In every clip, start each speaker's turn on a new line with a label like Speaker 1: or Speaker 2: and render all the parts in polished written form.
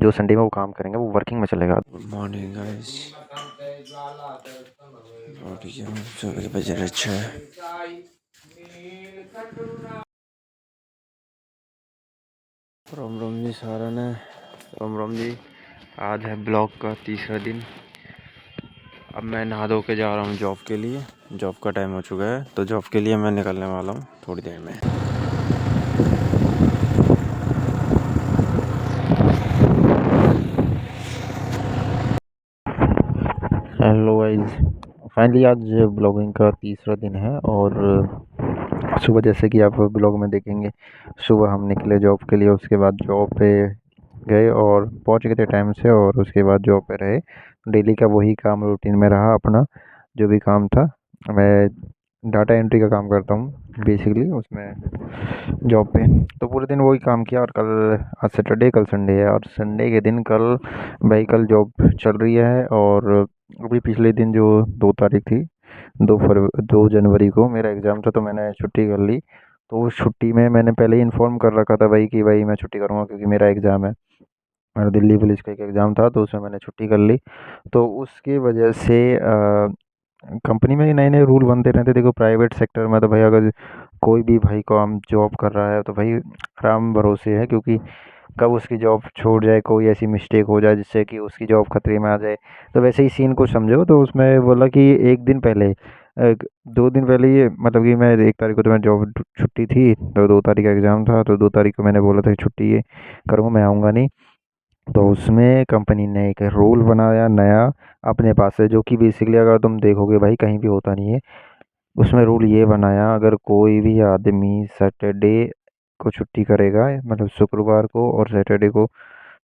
Speaker 1: जो संडे में वो काम करेंगे वो वर्किंग में चलेगा।
Speaker 2: Good morning guys. सुबह बज रहे 6। रोम रोम जी सारा ने। रोम रोम जी। आज है ब्लॉग का तीसरा दिन। अब मैं नहा धो के जा रहा हूँ जॉब के लिए। जॉब का टाइम हो चुका है तो जॉब के लिए मैं निकलने वाला हूँ थोड़ी देर में।
Speaker 1: हेलो गाइस, फाइनली आज ब्लॉगिंग का तीसरा दिन है और सुबह जैसे कि आप ब्लॉग में देखेंगे, सुबह हम निकले जॉब के लिए। उसके बाद जॉब पे गए और पहुंच गए थे टाइम से, और उसके बाद जॉब पे रहे। डेली का वही काम रूटीन में रहा अपना, जो भी काम था। मैं डाटा एंट्री का काम करता हूँ बेसिकली उसमें जॉब पे। तो पूरे दिन वही काम किया। और कल आज सैटरडे, कल संडे है, और संडे के दिन कल भाई कल जॉब चल रही है। और अभी पिछले दिन जो 2 तारीख थी, 2 जनवरी को मेरा एग्ज़ाम था, तो मैंने छुट्टी कर ली। तो उस छुट्टी में मैंने पहले ही इन्फॉर्म कर रखा था भाई कि भाई मैं छुट्टी करूँगा क्योंकि मेरा एग्ज़ाम है। मेरा दिल्ली पुलिस का एक एग्ज़ाम था, तो उसमें मैंने छुट्टी कर ली। तो उसकी वजह से कंपनी में नए नए रूल बनते रहते। देखो प्राइवेट सेक्टर में तो भाई अगर कोई भी भाई काम जॉब कर रहा है तो भाई आराम भरोसे है, क्योंकि कब उसकी जॉब छूट जाए, कोई ऐसी मिस्टेक हो जाए जिससे कि उसकी जॉब खतरे में आ जाए। तो वैसे ही सीन को समझो। तो उसमें बोला कि एक दिन पहले 2 दिन पहले ही, मतलब कि मैं 1 तारीख को तो मैं जॉब छुट्टी थी, तो 2 तारीख का एग्ज़ाम था, तो 2 तारीख को मैंने बोला था कि छुट्टी ये करूँगा, मैं आऊँगा नहीं। तो उसमें कंपनी ने एक रूल बनाया नया अपने पास से, जो कि बेसिकली अगर तुम देखोगे भाई कहीं भी होता नहीं है। उसमें रूल ये बनाया, अगर कोई भी आदमी सैटरडे को छुट्टी करेगा, मतलब शुक्रवार को, और सैटरडे को,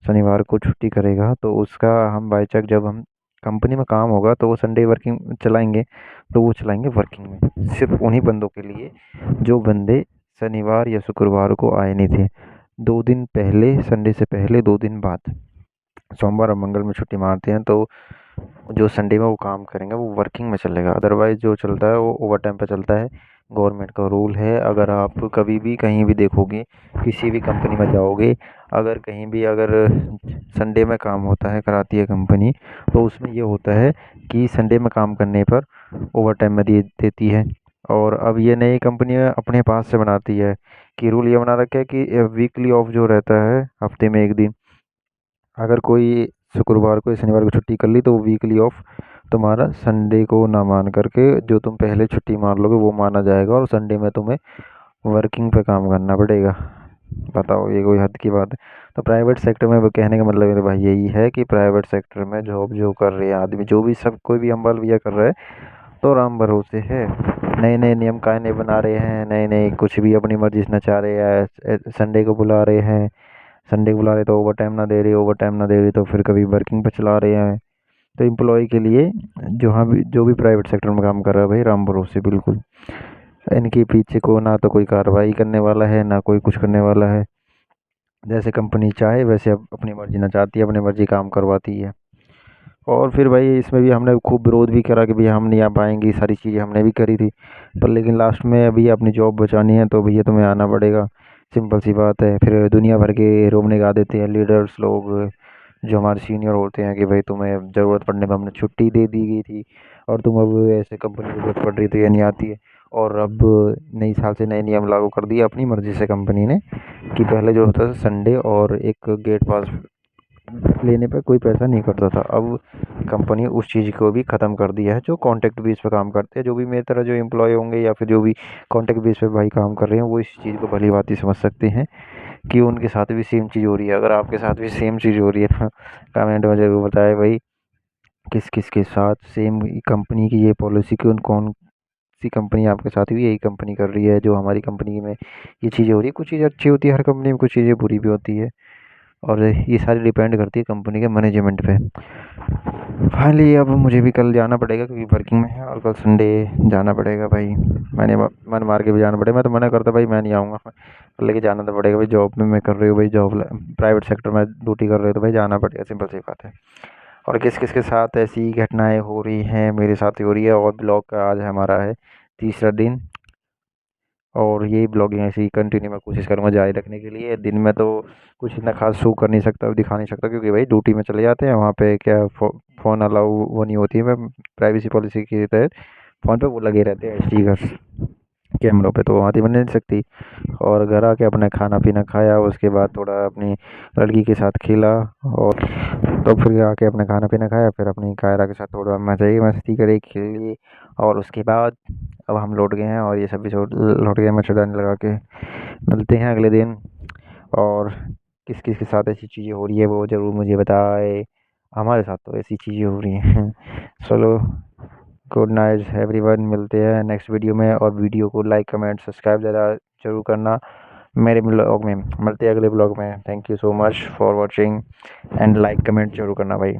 Speaker 1: शनिवार को छुट्टी करेगा, तो उसका हम बाई चांस जब हम कंपनी में काम होगा तो वो संडे वर्किंग चलाएंगे, तो वो चलाएंगे वर्किंग में सिर्फ उन्हीं बंदों के लिए जो बंदे शनिवार या शुक्रवार को आए नहीं थे। 2 दिन पहले, संडे से पहले 2 दिन बाद सोमवार और मंगल में छुट्टी मारते हैं, तो जो संडे में वो काम करेंगे वो वर्किंग में चलेगा। अदरवाइज जो चलता है वो ओवर टाइम पे चलता है। गवर्नमेंट का रूल है। अगर आप कभी भी कहीं भी देखोगे, किसी भी कंपनी में जाओगे, अगर कहीं भी अगर संडे में काम होता है, कराती है कंपनी, तो उसमें ये होता है कि संडे में काम करने पर ओवर टाइम में दे देती है। और अब ये नई कंपनी अपने पास से बनाती है कि रूल ये बना रखा है कि वीकली ऑफ जो रहता है, हफ्ते में एक दिन, अगर कोई शुक्रवार को या शनिवार को छुट्टी कर ली तो वो वीकली ऑफ तुम्हारा संडे को ना मान करके जो तुम पहले छुट्टी मार लोगे वो माना जाएगा, और संडे में तुम्हें वर्किंग पे काम करना पड़ेगा। बताओ, ये कोई हद की बात है? तो प्राइवेट सेक्टर में वो कहने का मतलब मेरे भाई यही है कि प्राइवेट सेक्टर में जॉब जो कर रहे हैं आदमी, जो भी सब कोई भी अम्बल भैया कर रहा है, तो राम भरोसे है। नए नए नियम कायदे बना रहे हैं, नए नए कुछ भी अपनी मर्जी से नचा रहे हैं। संडे को बुला रहे हैं, संडे को बुला रहे तो ओवर टाइम ना दे रहे, ओवर टाइम ना दे रहे तो फिर कभी वर्किंग पे चला रहे हैं। तो एम्प्लॉय के लिए जो भी प्राइवेट सेक्टर में काम कर रहा है भाई, राम भरोसे बिल्कुल। इनके पीछे को ना तो कोई कार्रवाई करने वाला है, ना कोई कुछ करने वाला है। जैसे कंपनी चाहे वैसे अपनी मर्जी नचाती है, अपनी मर्जी काम करवाती है। और फिर भाई इसमें भी हमने खूब विरोध भी करा कि भैया हम नहीं आ पाएंगे, ये सारी चीज़ें हमने भी करी थी। पर लेकिन लास्ट में अभी अपनी जॉब बचानी है तो भैया तुम्हें आना पड़ेगा। सिंपल सी बात है। फिर दुनिया भर के रोमने गा देते हैं लीडर्स लोग, जो हमारे सीनियर होते हैं, कि भाई तुम्हें ज़रूरत पड़ने पर हमने छुट्टी दे दी गई थी और तुम अब ऐसे कंपनी को ज़रूरत पड़ रही थी या नहीं आती है। और अब नई साल से नए नियम लागू कर दिए अपनी मर्ज़ी से कंपनी ने, कि पहले जो होता था संडे और एक गेट पास लेने पे कोई पैसा नहीं कटता था। अब कंपनी उस चीज़ को भी ख़त्म कर दिया है। जो कॉन्ट्रैक्ट बेस पे काम करते हैं, जो भी मेरी तरह जो एम्प्लॉय होंगे या फिर जो भी कॉन्ट्रैक्ट बेस पे भाई काम कर रहे हैं, वो इस चीज़ को भली भांति समझ सकते हैं कि उनके साथ भी सेम चीज़ हो रही है। अगर आपके साथ भी सेम चीज़ हो रही है ना, कमेंट में ज़रूर बताएं भाई, किस किस के साथ सेम कंपनी की ये पॉलिसी, कौन सी कंपनी आपके साथ भी यही कंपनी कर रही है जो हमारी कंपनी में ये चीज़ें हो रही है। कुछ चीज़ें अच्छी होती है हर कंपनी में, कुछ चीज़ें बुरी भी होती है, और ये सारी डिपेंड करती है कंपनी के मैनेजमेंट पे। फाइनली अब मुझे भी कल जाना पड़ेगा क्योंकि वर्किंग में है, और कल संडे जाना पड़ेगा भाई। मैंने मन मार के भी जाना पड़ेगा। मैं तो मना करता भाई, मैं नहीं आऊँगा, लेकिन जाना तो पड़ेगा भाई। जॉब में मैं कर रही हूँ भाई, जॉब प्राइवेट सेक्टर में ड्यूटी कर रहे हो तो भाई जाना पड़ेगा, सिंपल सी बात है। और किस किस के साथ ऐसी घटनाएं हो रही हैं, मेरे साथ ही हो रही है। और ब्लॉग का आज हमारा है तीसरा दिन। और यही ब्लॉगिंग ऐसे ही कंटिन्यू मैं कोशिश करूँगा जारी रखने के लिए। दिन में तो कुछ इतना खास शो कर नहीं सकता, दिखा नहीं सकता, क्योंकि भाई ड्यूटी में चले जाते हैं वहाँ पे क्या फ़ोन अलाउ वो नहीं होती है। मैं प्राइवेसी पॉलिसी के तहत फ़ोन पे वो लगे रहते हैं स्टिकर्स कैमरों पे, तो वहाँ थी बन नहीं सकती। और घर आके अपने खाना पीना खाया, उसके बाद थोड़ा अपनी लड़की के साथ खेला, और तो फिर आके अपने खाना पीना खाया, फिर अपनी कायरा के साथ थोड़ा मजा ही मस्ती करी, खेली। और उसके बाद अब हम लौट गए हैं और ये सब भी लौट गए मच्छरदानी लगा के। मिलते हैं अगले दिन, और किस किस के साथ ऐसी चीज़ें हो रही है वो ज़रूर मुझे बताए। हमारे साथ तो ऐसी चीज़ें हो रही हैं। चलो, गुड नाइट एवरीवन, मिलते हैं नेक्स्ट वीडियो में। और वीडियो को लाइक कमेंट सब्सक्राइब ज़रा जरूर करना। मेरे ब्लॉग में मिलते हैं अगले ब्लॉग में। Thank you so much for watching, and like comment जरूर करना भाई।